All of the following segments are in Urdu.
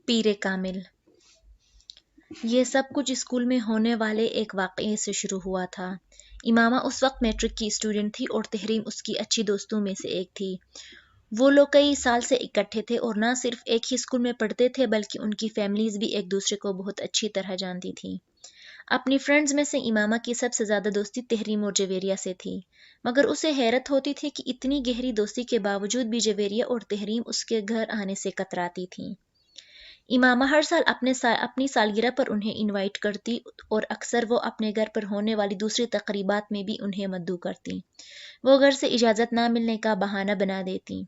پیر کامل۔ یہ سب کچھ اسکول میں ہونے والے ایک واقعے سے شروع ہوا تھا۔ امامہ اس وقت میٹرک کی اسٹوڈنٹ تھی اور تحریم اس کی اچھی دوستوں میں سے ایک تھی۔ وہ لوگ کئی سال سے اکٹھے تھے اور نہ صرف ایک ہی اسکول میں پڑھتے تھے بلکہ ان کی فیملیز بھی ایک دوسرے کو بہت اچھی طرح جانتی تھیں۔ اپنی فرینڈز میں سے امامہ کی سب سے زیادہ دوستی تحریم اور جویریہ سے تھی، مگر اسے حیرت ہوتی تھی کہ اتنی گہری دوستی کے باوجود بھی جویریہ اور تحریم اس کے گھر آنے سے کتراتی تھیں۔ امامہ ہر سال اپنی سالگرہ پر انہیں انوائٹ کرتی اور اکثر وہ اپنے گھر پر ہونے والی دوسری تقریبات میں بھی انہیں مدعو کرتی۔ وہ گھر سے اجازت نہ ملنے کا بہانہ بنا دیتی۔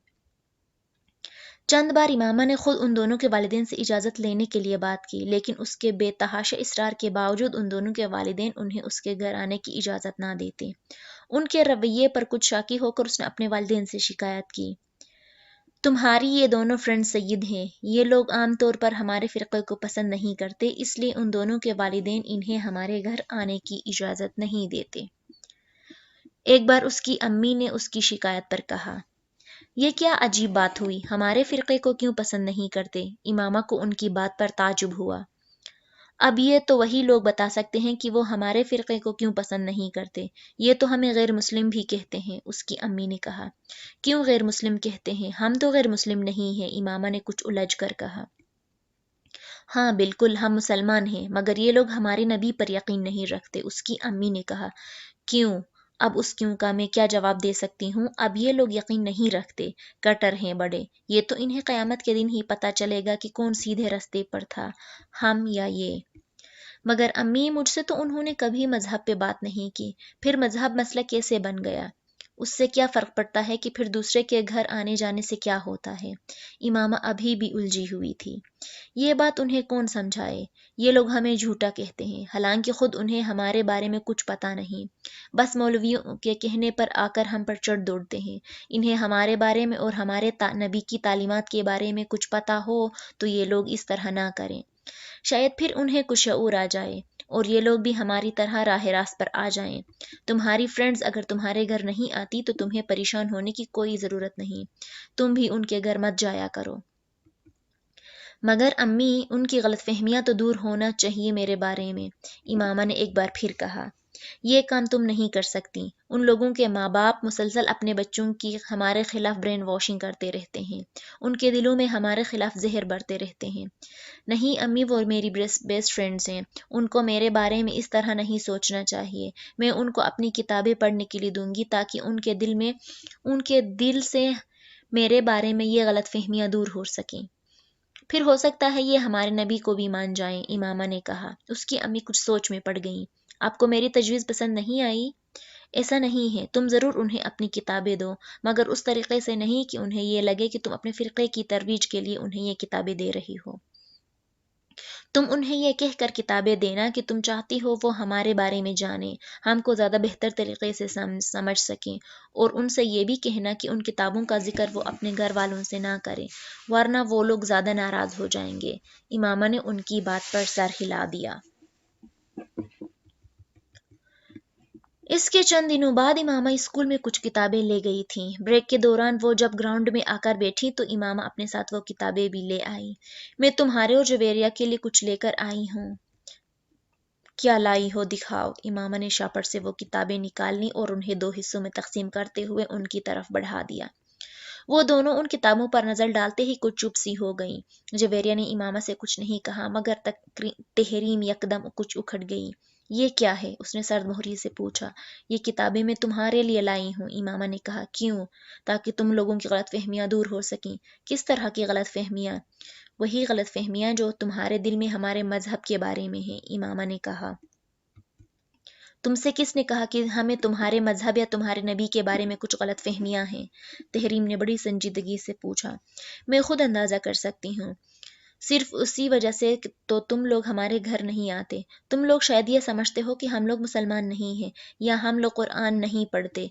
چند بار امامہ نے خود ان دونوں کے والدین سے اجازت لینے کے لیے بات کی، لیکن اس کے بے تحاشا اصرار کے باوجود ان دونوں کے والدین انہیں اس کے گھر آنے کی اجازت نہ دیتے۔ ان کے رویے پر کچھ شاکی ہو کر اس نے اپنے والدین سے شکایت کی، تمہاری یہ دونوں فرینڈ سید ہیں، یہ لوگ عام طور پر ہمارے فرقے کو پسند نہیں کرتے، اس لیے ان دونوں کے والدین انہیں ہمارے گھر آنے کی اجازت نہیں دیتے۔ ایک بار اس کی امی نے اس کی شکایت پر کہا، یہ کیا عجیب بات ہوئی، ہمارے فرقے کو کیوں پسند نہیں کرتے؟ امامہ کو ان کی بات پر تعجب ہوا۔ اب یہ تو وہی لوگ بتا سکتے ہیں کہ وہ ہمارے فرقے کو کیوں پسند نہیں کرتے، یہ تو ہمیں غیر مسلم بھی کہتے ہیں، اس کی امی نے کہا۔ کیوں غیر مسلم کہتے ہیں؟ ہم تو غیر مسلم نہیں ہیں، امامہ نے کچھ الجھ کر کہا۔ ہاں بالکل، ہم مسلمان ہیں، مگر یہ لوگ ہمارے نبی پر یقین نہیں رکھتے، اس کی امی نے کہا۔ کیوں؟ اب اس کیوں کا میں کیا جواب دے سکتی ہوں؟ اب یہ لوگ یقین نہیں رکھتے، کٹر ہیں بڑے، یہ تو انہیں قیامت کے دن ہی پتہ چلے گا کہ کون سیدھے راستے پر تھا، ہم یا یہ۔ مگر امی، مجھ سے تو انہوں نے کبھی مذہب پہ بات نہیں کی، پھر مذہب مسئلہ کیسے بن گیا؟ اس سے کیا فرق پڑتا ہے کہ پھر دوسرے کے گھر آنے جانے سے کیا ہوتا ہے؟ امامہ ابھی بھی الجھی ہوئی تھی۔ یہ بات انہیں کون سمجھائے؟ یہ لوگ ہمیں جھوٹا کہتے ہیں، حالانکہ خود انہیں ہمارے بارے میں کچھ پتا نہیں، بس مولویوں کے کہنے پر آ کر ہم پر چڑھ دوڑتے ہیں۔ انہیں ہمارے بارے میں اور ہمارے نبی کی تعلیمات کے بارے میں کچھ پتا ہو تو یہ لوگ اس طرح نہ کریں، شاید پھر انہیں کچھ شعور آ جائے اور یہ لوگ بھی ہماری طرح راہ راست پر آ جائیں۔ تمہاری فرینڈز اگر تمہارے گھر نہیں آتی تو تمہیں پریشان ہونے کی کوئی ضرورت نہیں، تم بھی ان کے گھر مت جایا کرو۔ مگر امی، ان کی غلط فہمیاں تو دور ہونا چاہیے میرے بارے میں، امامہ نے ایک بار پھر کہا۔ یہ کام تم نہیں کر سکتی، ان لوگوں کے ماں باپ مسلسل اپنے بچوں کی ہمارے خلاف برین واشنگ کرتے رہتے ہیں، ان کے دلوں میں ہمارے خلاف زہر بھرتے رہتے ہیں۔ نہیں امی، وہ میری بیسٹ فرینڈز ہیں، ان کو میرے بارے میں اس طرح نہیں سوچنا چاہیے، میں ان کو اپنی کتابیں پڑھنے کے لیے دوں گی تاکہ ان کے دل سے میرے بارے میں یہ غلط فہمیاں دور ہو سکیں، پھر ہو سکتا ہے یہ ہمارے نبی کو بھی مان جائیں، امامہ نے کہا۔ اس کی امی کچھ سوچ میں پڑ گئیں۔ آپ کو میری تجویز پسند نہیں آئی؟ ایسا نہیں ہے، تم ضرور انہیں اپنی کتابیں دو، مگر اس طریقے سے نہیں کہ انہیں یہ لگے کہ تم اپنے فرقے کی ترویج کے لیے انہیں یہ کتابیں دے رہی ہو۔ تم انہیں یہ کہہ کر کتابیں دینا کہ تم چاہتی ہو وہ ہمارے بارے میں جانیں، ہم کو زیادہ بہتر طریقے سے سمجھ سکیں، اور ان سے یہ بھی کہنا کہ ان کتابوں کا ذکر وہ اپنے گھر والوں سے نہ کریں، ورنہ وہ لوگ زیادہ ناراض ہو جائیں گے۔ امامہ نے ان کی بات پر سر ہلا دیا۔ اس کے چند دنوں بعد امامہ اسکول میں کچھ کتابیں لے گئی تھیں۔ بریک کے دوران وہ جب گراؤنڈ میں آ کر بیٹھی تو امامہ اپنے ساتھ وہ کتابیں بھی لے آئی۔ میں تمہارے اور جویریہ کے لیے کچھ لے کر آئی ہوں۔ کیا لائی ہو دکھاؤ۔ امامہ نے شاپر سے وہ کتابیں نکال لیں اور انہیں 2 حصوں میں تقسیم کرتے ہوئے ان کی طرف بڑھا دیا۔ وہ دونوں ان کتابوں پر نظر ڈالتے ہی کچھ چپ سی ہو گئیں۔ جویریہ نے امامہ سے کچھ نہیں کہا، مگر تحریم یکدم کچھ اکھڑ گئی۔ یہ کیا ہے؟ اس نے سرد مہری سے پوچھا۔ یہ کتابیں میں تمہارے لیے لائی ہوں، امامہ نے کہا۔ کیوں؟ تاکہ تم لوگوں کی غلط فہمیاں دور ہو سکیں۔ کس طرح کی غلط فہمیاں؟ وہی غلط فہمیاں جو تمہارے دل میں ہمارے مذہب کے بارے میں ہیں، امامہ نے کہا۔ تم سے کس نے کہا کہ ہمیں تمہارے مذہب یا تمہارے نبی کے بارے میں کچھ غلط فہمیاں ہیں؟ تحریم نے بڑی سنجیدگی سے پوچھا۔ میں خود اندازہ کر سکتی ہوں، صرف اسی وجہ سے تو تم لوگ ہمارے گھر نہیں آتے۔ تم لوگ شاید یہ سمجھتے ہو کہ ہم لوگ مسلمان نہیں ہیں، یا ہم لوگ قرآن نہیں پڑھتے،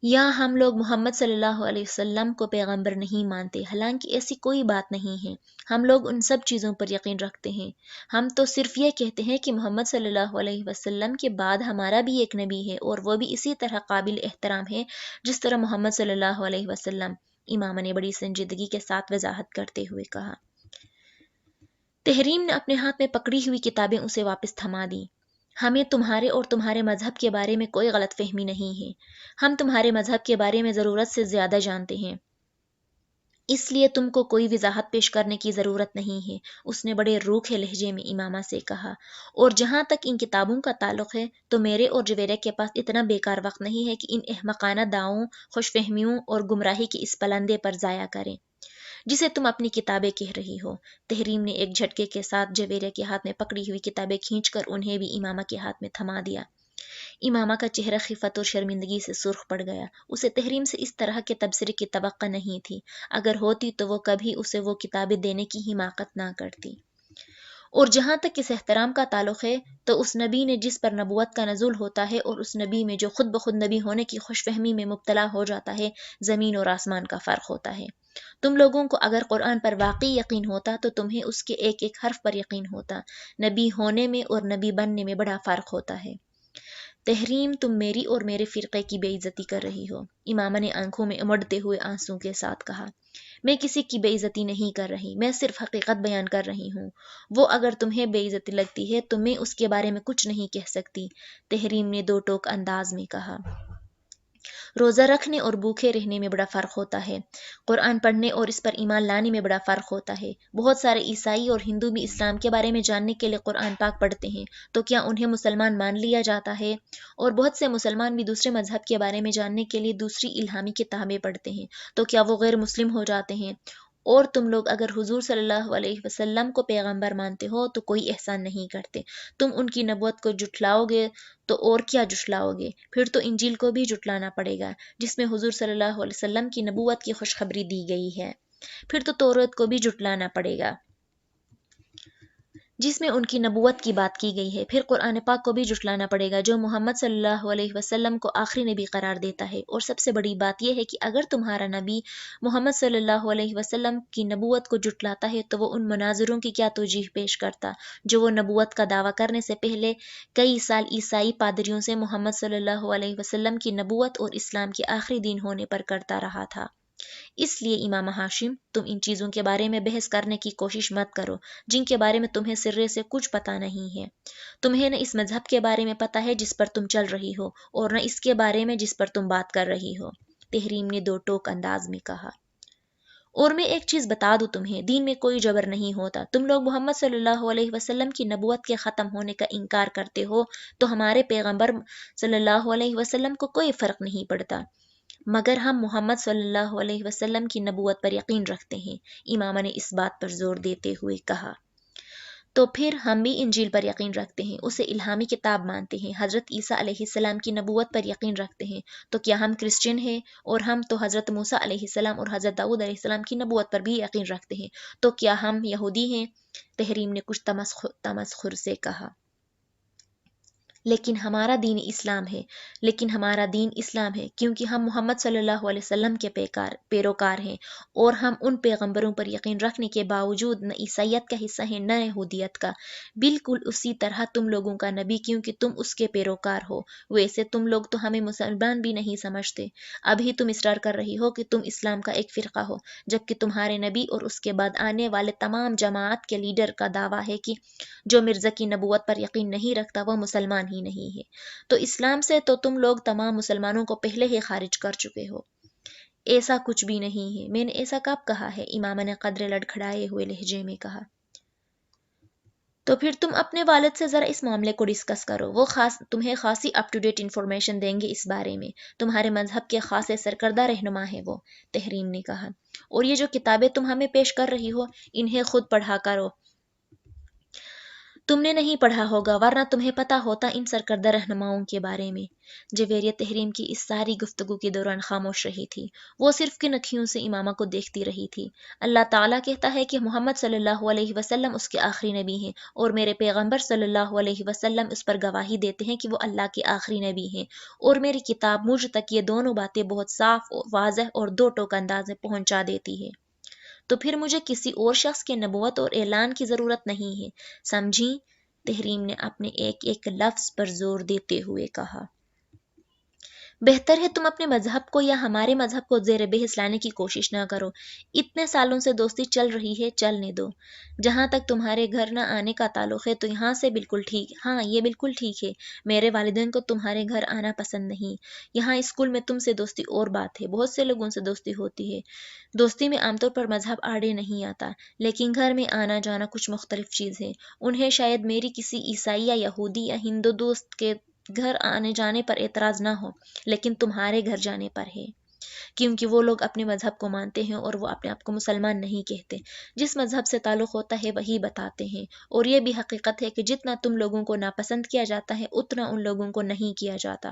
یا ہم لوگ محمد صلی اللہ علیہ وسلم کو پیغمبر نہیں مانتے، حالانکہ ایسی کوئی بات نہیں ہے۔ ہم لوگ ان سب چیزوں پر یقین رکھتے ہیں۔ ہم تو صرف یہ کہتے ہیں کہ محمد صلی اللہ علیہ وسلم کے بعد ہمارا بھی ایک نبی ہے، اور وہ بھی اسی طرح قابل احترام ہے جس طرح محمد صلی اللہ علیہ وسلم، امامہ نے بڑی سنجیدگی کے ساتھ وضاحت کرتے ہوئے کہا۔ تحریم نے اپنے ہاتھ میں پکڑی ہوئی کتابیں اسے واپس تھما دی۔ ہمیں تمہارے اور تمہارے مذہب کے بارے میں کوئی غلط فہمی نہیں ہے، ہم تمہارے مذہب کے بارے میں ضرورت سے زیادہ جانتے ہیں، اس لیے تم کو کوئی وضاحت پیش کرنے کی ضرورت نہیں ہے، اس نے بڑے روکھے لہجے میں امامہ سے کہا۔ اور جہاں تک ان کتابوں کا تعلق ہے تو میرے اور جویریہ کے پاس اتنا بیکار وقت نہیں ہے کہ ان احمقانہ دعووں، خوش فہمیوں اور گمراہی کے اس پلندے پر ضائع کریں جسے تم اپنی کتابیں کہہ رہی ہو۔ تحریم نے ایک جھٹکے کے ساتھ جویریہ کے ہاتھ میں پکڑی ہوئی کتابیں کھینچ کر انہیں بھی امامہ کے ہاتھ میں تھما دیا۔ امامہ کا چہرہ خفت اور شرمندگی سے سرخ پڑ گیا، اسے تحریم سے اس طرح کے تبصرے کی توقع نہیں تھی، اگر ہوتی تو وہ کبھی اسے وہ کتابیں دینے کی حماقت نہ کرتی۔ اور جہاں تک اس احترام کا تعلق ہے تو اس نبی نے جس پر نبوت کا نزول ہوتا ہے اور اس نبی میں جو خود بخود نبی ہونے کی خوش فہمی میں مبتلا ہو جاتا ہے، زمین اور آسمان کا فرق ہوتا ہے۔ تم لوگوں کو اگر قرآن پر واقعی یقین ہوتا تو تمہیں اس کے ایک ایک حرف پر یقین ہوتا، نبی ہونے میں اور نبی بننے میں بڑا فرق ہوتا ہے۔ تحریم، تم میری اور میرے فرقے کی بے عزتی کر رہی ہو، امامہ نے آنکھوں میں امڑتے ہوئے آنسوں کے ساتھ کہا۔ میں کسی کی بے عزتی نہیں کر رہی، میں صرف حقیقت بیان کر رہی ہوں۔ وہ اگر تمہیں بے عزتی لگتی ہے تو میں اس کے بارے میں کچھ نہیں کہہ سکتی، تحریم نے دو ٹوک انداز میں کہا۔ روزہ رکھنے اور بھوکے رہنے میں بڑا فرق ہوتا ہے، قرآن پڑھنے اور اس پر ایمان لانے میں بڑا فرق ہوتا ہے۔ بہت سارے عیسائی اور ہندو بھی اسلام کے بارے میں جاننے کے لیے قرآن پاک پڑھتے ہیں، تو کیا انہیں مسلمان مان لیا جاتا ہے؟ اور بہت سے مسلمان بھی دوسرے مذہب کے بارے میں جاننے کے لیے دوسری الہامی کتابیں پڑھتے ہیں، تو کیا وہ غیر مسلم ہو جاتے ہیں؟ اور تم لوگ اگر حضور صلی اللہ علیہ وسلم کو پیغمبر مانتے ہو تو کوئی احسان نہیں کرتے، تم ان کی نبوت کو جھٹلاؤ گے تو اور کیا جھٹلاؤ گے؟ پھر تو انجیل کو بھی جھٹلانا پڑے گا جس میں حضور صلی اللہ علیہ وسلم کی نبوت کی خوشخبری دی گئی ہے، پھر تو توریت کو بھی جھٹلانا پڑے گا جس میں ان کی نبوت کی بات کی گئی ہے، پھر قرآن پاک کو بھی جھٹلانا پڑے گا جو محمد صلی اللہ علیہ وسلم کو آخری نبی قرار دیتا ہے۔ اور سب سے بڑی بات یہ ہے کہ اگر تمہارا نبی محمد صلی اللہ علیہ وسلم کی نبوت کو جھٹلاتا ہے تو وہ ان مناظروں کی کیا توجیہ پیش کرتا جو وہ نبوت کا دعویٰ کرنے سے پہلے کئی سال عیسائی پادریوں سے محمد صلی اللہ علیہ وسلم کی نبوت اور اسلام کے آخری دین ہونے پر کرتا رہا تھا۔ اس لیے امام ہاشم، تم ان چیزوں کے بارے میں بحث کرنے کی کوشش مت کرو جن کے بارے میں تمہیں سرے سے کچھ پتہ نہیں ہے۔ تمہیں نہ اس مذہب کے بارے میں پتہ ہے جس پر تم چل رہی ہو اور نہ اس کے بارے میں جس پر تم بات کر رہی ہو، تحریم نے دو ٹوک انداز میں کہا۔ اور میں ایک چیز بتا دوں تمہیں، دین میں کوئی جبر نہیں ہوتا۔ تم لوگ محمد صلی اللہ علیہ وسلم کی نبوت کے ختم ہونے کا انکار کرتے ہو تو ہمارے پیغمبر صلی اللہ علیہ وسلم کو کوئی فرق نہیں پڑتا، مگر ہم محمد صلی اللہ علیہ وسلم کی نبوت پر یقین رکھتے ہیں، امامہ نے اس بات پر زور دیتے ہوئے کہا۔ تو پھر ہم بھی انجیل پر یقین رکھتے ہیں، اسے الہامی کتاب مانتے ہیں، حضرت عیسیٰ علیہ السلام کی نبوت پر یقین رکھتے ہیں، تو کیا ہم کرسچن ہیں؟ اور ہم تو حضرت موسیٰ علیہ السلام اور حضرت داؤد علیہ السلام کی نبوت پر بھی یقین رکھتے ہیں، تو کیا ہم یہودی ہیں؟ تحریم نے کچھ تمسخر سے کہا۔ لیکن ہمارا دین اسلام ہے کیونکہ ہم محمد صلی اللہ علیہ وسلم کے پیروکار ہیں، اور ہم ان پیغمبروں پر یقین رکھنے کے باوجود نہ عیسائیت کا حصہ ہیں نہ یہودیت کا، بالکل اسی طرح تم لوگوں کا نبی کیونکہ تم اس کے پیروکار ہو۔ ویسے تم لوگ تو ہمیں مسلمان بھی نہیں سمجھتے، ابھی تم اصرار کر رہی ہو کہ تم اسلام کا ایک فرقہ ہو، جبکہ تمہارے نبی اور اس کے بعد آنے والے تمام جماعت کے لیڈر کا دعویٰ ہے کہ جو مرزا کی نبوت پر یقین نہیں رکھتا وہ مسلمان ہی نہیں ہے، تو اسلام سے تو تم لوگ تمام مسلمانوں کو پہلے ہی خارج کر چکے ہو۔ ایسا کچھ بھی نہیں ہے، میں نے ایسا کب کہا ہے؟ امامہ نے قدرے لڑکھڑائے ہوئے لہجے میں کہا۔ تو پھر تم اپنے والد سے ذرا اس معاملے کو ڈسکس کرو، وہ تمہیں خاصی اپ ٹو ڈیٹ انفارمیشن دیں گے اس بارے میں، تمہارے مذہب کے خاصے سرکردہ رہنما ہے وہ، تحریم نے کہا۔ اور یہ جو کتابیں تم ہمیں پیش کر رہی ہو انہیں خود پڑھا کرو، تم نے نہیں پڑھا ہوگا ورنہ تمہیں پتا ہوتا ان سرکردہ رہنماؤں کے بارے میں۔ جویریہ تحریم کی اس ساری گفتگو کے دوران خاموش رہی تھی، وہ صرف کن اکھیوں سے امامہ کو دیکھتی رہی تھی۔ اللہ تعالیٰ کہتا ہے کہ محمد صلی اللہ علیہ وسلم اس کے آخری نبی ہیں، اور میرے پیغمبر صلی اللہ علیہ وسلم اس پر گواہی دیتے ہیں کہ وہ اللہ کے آخری نبی ہیں، اور میری کتاب مجھ تک یہ دونوں باتیں بہت صاف، واضح اور دو ٹوک انداز میں پہنچا دیتی ہے، تو پھر مجھے کسی اور شخص کے نبوت اور اعلان کی ضرورت نہیں ہے، سمجھی؟ تحریم نے اپنے ایک ایک لفظ پر زور دیتے ہوئے کہا۔ بہتر ہے تم اپنے مذہب کو یا ہمارے مذہب کو زیر بحث لانے کی کوشش نہ کرو۔ اتنے سالوں سے دوستی چل رہی ہے، چلنے دو۔ جہاں تک تمہارے گھر نہ آنے کا تعلق ہے تو یہاں سے بالکل ٹھیک، ہاں یہ بالکل ٹھیک ہے۔ میرے والدین کو تمہارے گھر آنا پسند نہیں۔ یہاں اسکول میں تم سے دوستی اور بات ہے، بہت سے لوگوں سے دوستی ہوتی ہے۔ دوستی میں عام طور پر مذہب آڑے نہیں آتا، لیکن گھر میں آنا جانا کچھ مختلف چیز ہے۔ انہیں شاید میری کسی عیسائی یا یہودی یا ہندو دوست کے گھر آنے جانے پر اعتراض نہ ہو، لیکن تمہارے گھر جانے پر ہے، کیونکہ وہ لوگ اپنے مذہب کو مانتے ہیں اور وہ اپنے آپ کو مسلمان نہیں کہتے۔ جس مذہب سے تعلق ہوتا ہے وہی بتاتے ہیں، اور یہ بھی حقیقت ہے کہ جتنا تم لوگوں کو ناپسند کیا جاتا ہے اتنا ان لوگوں کو نہیں کیا جاتا،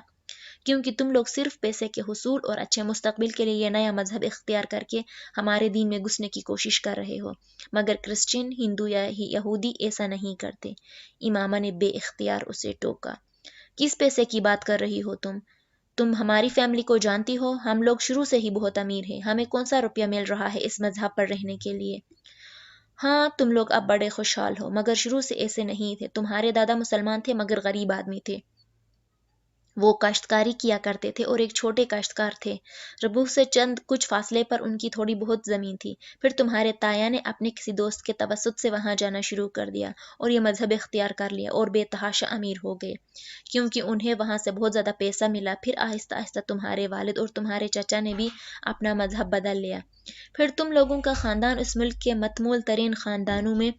کیونکہ تم لوگ صرف پیسے کے حصول اور اچھے مستقبل کے لیے یہ نیا مذہب اختیار کر کے ہمارے دین میں گھسنے کی کوشش کر رہے ہو، مگر کرسچن، ہندو یا یہودی ایسا نہیں کرتے۔ امامہ نے بے اختیار اسے ٹوکا۔ کس پیسے کی بات کر رہی ہو تم؟ تم ہماری فیملی کو جانتی ہو، ہم لوگ شروع سے ہی بہت امیر ہیں، ہمیں کون سا روپیہ مل رہا ہے اس مذہب پر رہنے کے لیے؟ ہاں تم لوگ اب بڑے خوشحال ہو، مگر شروع سے ایسے نہیں تھے۔ تمہارے دادا مسلمان تھے مگر غریب آدمی تھے، وہ کاشتکاری کیا کرتے تھے اور ایک چھوٹے کاشتکار تھے۔ ربوہ سے چند کچھ فاصلے پر ان کی تھوڑی بہت زمین تھی۔ پھر تمہارے تایا نے اپنے کسی دوست کے توسط سے وہاں جانا شروع کر دیا اور یہ مذہب اختیار کر لیا اور بے تحاشا امیر ہو گئے، کیونکہ انہیں وہاں سے بہت زیادہ پیسہ ملا۔ پھر آہستہ آہستہ تمہارے والد اور تمہارے چچا نے بھی اپنا مذہب بدل لیا۔ پھر تم لوگوں کا خاندان اس ملک کے متمول ترین خاندانوں میں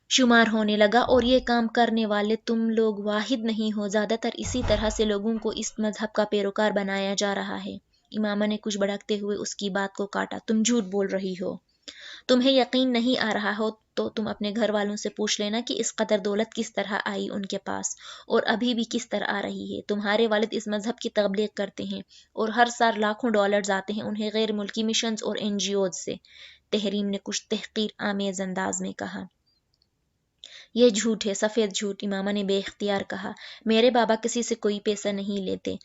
شمار ہونے لگا، اور یہ کام کرنے والے تم لوگ واحد نہیں ہو، زیادہ تر اسی طرح سے لوگوں کو اس مذہب کا پیروکار بنایا جا رہا ہے۔ امامہ نے کچھ بھڑکتے ہوئے اس کی بات کو کاٹا۔ تم جھوٹ بول رہی ہو۔ تمہیں یقین نہیں آ رہا ہو تو تم اپنے گھر والوں سے پوچھ لینا کہ اس قدر دولت کس طرح آئی ان کے پاس، اور ابھی بھی کس طرح آ رہی ہے۔ تمہارے والد اس مذہب کی تبلیغ کرتے ہیں اور ہر سال لاکھوں ڈالرز آتے ہیں انہیں غیر ملکی مشنز اور این جی اوز سے۔ تحریم نے کچھ تحقیر آمیز انداز میں کہا۔ یہ جھوٹ ہے، سفید جھوٹ، امامہ نے بے اختیار کہا۔ میرے بابا کسی سے کوئی پیسہ نہیں لیتے۔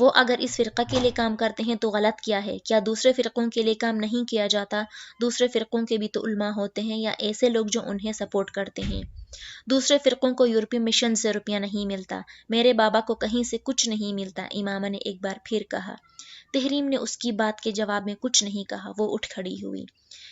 وہ اگر اس فرقہ کے لیے کام کرتے ہیں تو غلط کیا ہے؟ کیا دوسرے فرقوں کے لیے کام نہیں کیا جاتا؟ دوسرے فرقوں کے بھی تو علماء ہوتے ہیں یا ایسے لوگ جو انہیں سپورٹ کرتے ہیں۔ دوسرے فرقوں کو یورپی مشن سے روپیہ نہیں ملتا، میرے بابا کو کہیں سے کچھ نہیں ملتا، امامہ نے ایک بار پھر کہا۔ تحریم نے اس کی بات کے جواب میں کچھ نہیں کہا، وہ اٹھ کھڑی ہوئی۔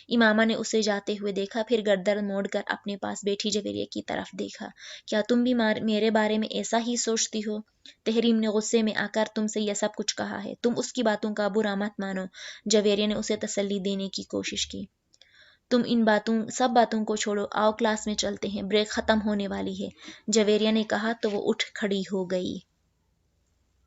امامہ نے اسے جاتے ہوئے دیکھا، پھر گردن موڑ کر اپنے پاس بیٹھی جویریہ کی طرف دیکھا۔ کیا تم بھی میرے بارے میں ایسا ہی سوچتی ہو؟ تحریم نے غصے میں آ کر تم سے یہ سب کچھ کہا ہے، تم اس کی باتوں کا برا مت مانو۔ جویریہ نے اسے تسلی دینے کی کوشش کی۔ تم ان سب باتوں کو چھوڑو، آؤ کلاس میں چلتے ہیں، بریک ختم ہونے والی ہے، جویریہ نے کہا تو وہ اٹھ کھڑی ہو گئی۔